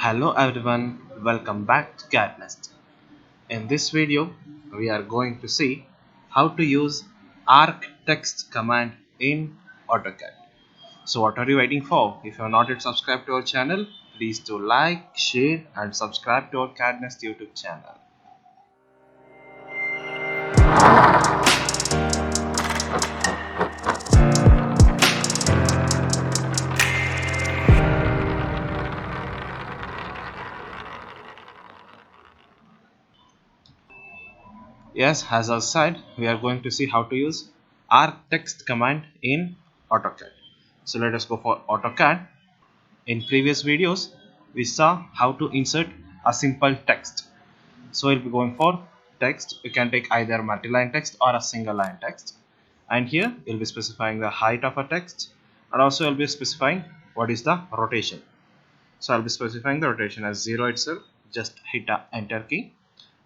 Hello everyone, welcome back to CAD NEST. In this video, we are going to see how to use ARCTEXT command in AutoCAD. So what are you waiting for? If you are not yet subscribed to our channel, please do like, share and subscribe to our CAD NEST YouTube channel. Yes, as I said, we are going to see how to use ARCTEXT command in AutoCAD. So let us go for AutoCAD. In previous videos, we saw how to insert a simple text. So we'll be going for text. You can take either multi-line text or a single line text. And here you'll be specifying the height of a text, and also you'll be specifying what is the rotation. So I'll be specifying the rotation as 0 itself. Just hit the enter key.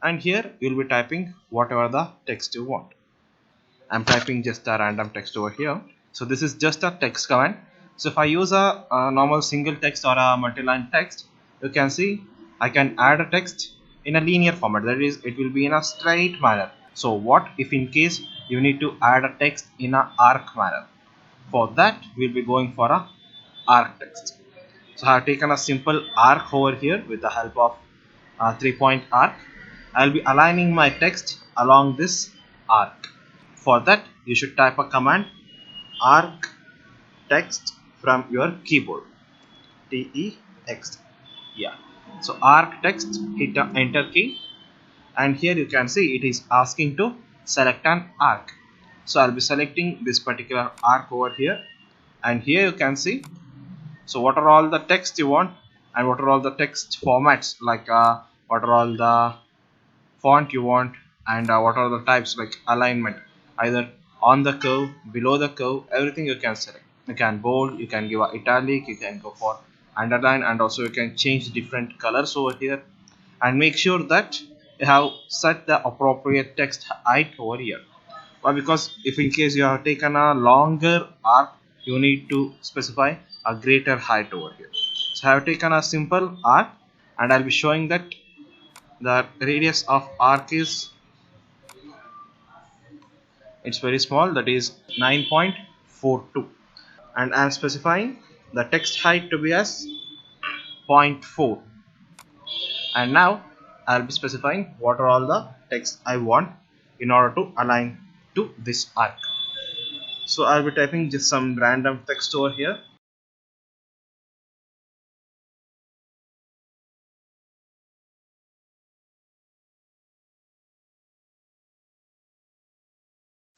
And here you'll be typing whatever the text you want. I'm typing just a random text over here. So this is just a text command. So if I use a normal single text or a multi-line text, you can see I can add a text in a linear format, that is it will be in a straight manner. So what if in case you need to add a text in a arc manner? For that we'll be going for a arc text. So I have taken a simple arc over here with the help of a 3-point arc. I'll be aligning my text along this arc. For that you should type a command ARCTEXT from your keyboard. TEXT. Yeah. So ARCTEXT, hit the enter key, and here you can see it is asking to select an arc. So I'll be selecting this particular arc over here, and here you can see so what are all the text you want and what are all the text formats, like what are all the font you want, and what are the types like alignment, either on the curve, below the curve, everything you can select. You can bold, you can give a italic, you can go for underline, and also you can change different colors over here. And make sure that you have set the appropriate text height over here. Why? Because if in case you have taken a longer arc, you need to specify a greater height over here. So I have taken a simple arc, and I'll be showing that the radius of arc is, it's very small, that is 9.42, and I am specifying the text height to be as 0.4. and now I'll be specifying what are all the text I want in order to align to this arc. So I'll be typing just some random text over here.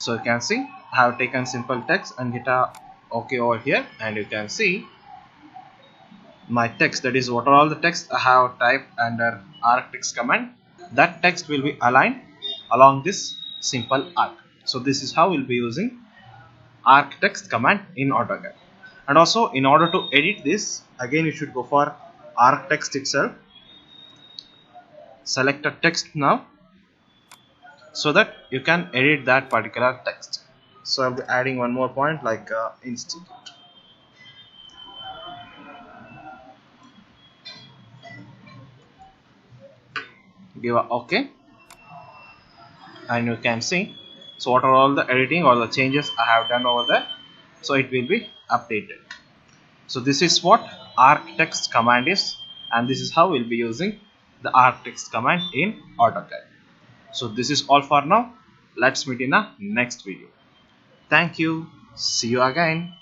So you can see I have taken simple text and hit a OK over here, and you can see my text, that is what are all the text I have typed under ARCTEXT command, that text will be aligned along this simple arc. So this is how we'll be using ARCTEXT command in AutoCAD. And also in order to edit this, again you should go for ARCTEXT itself, select a text now, so that you can edit that particular text. So I'll be adding one more point like institute. Give a OK, and you can see so what are all the editing or the changes I have done over there. So it will be updated. So this is what ARCTEXT command is, and this is how we'll be using the ARCTEXT command in AutoCAD. So this is all for now. Let's meet in a next video. Thank you. See you again.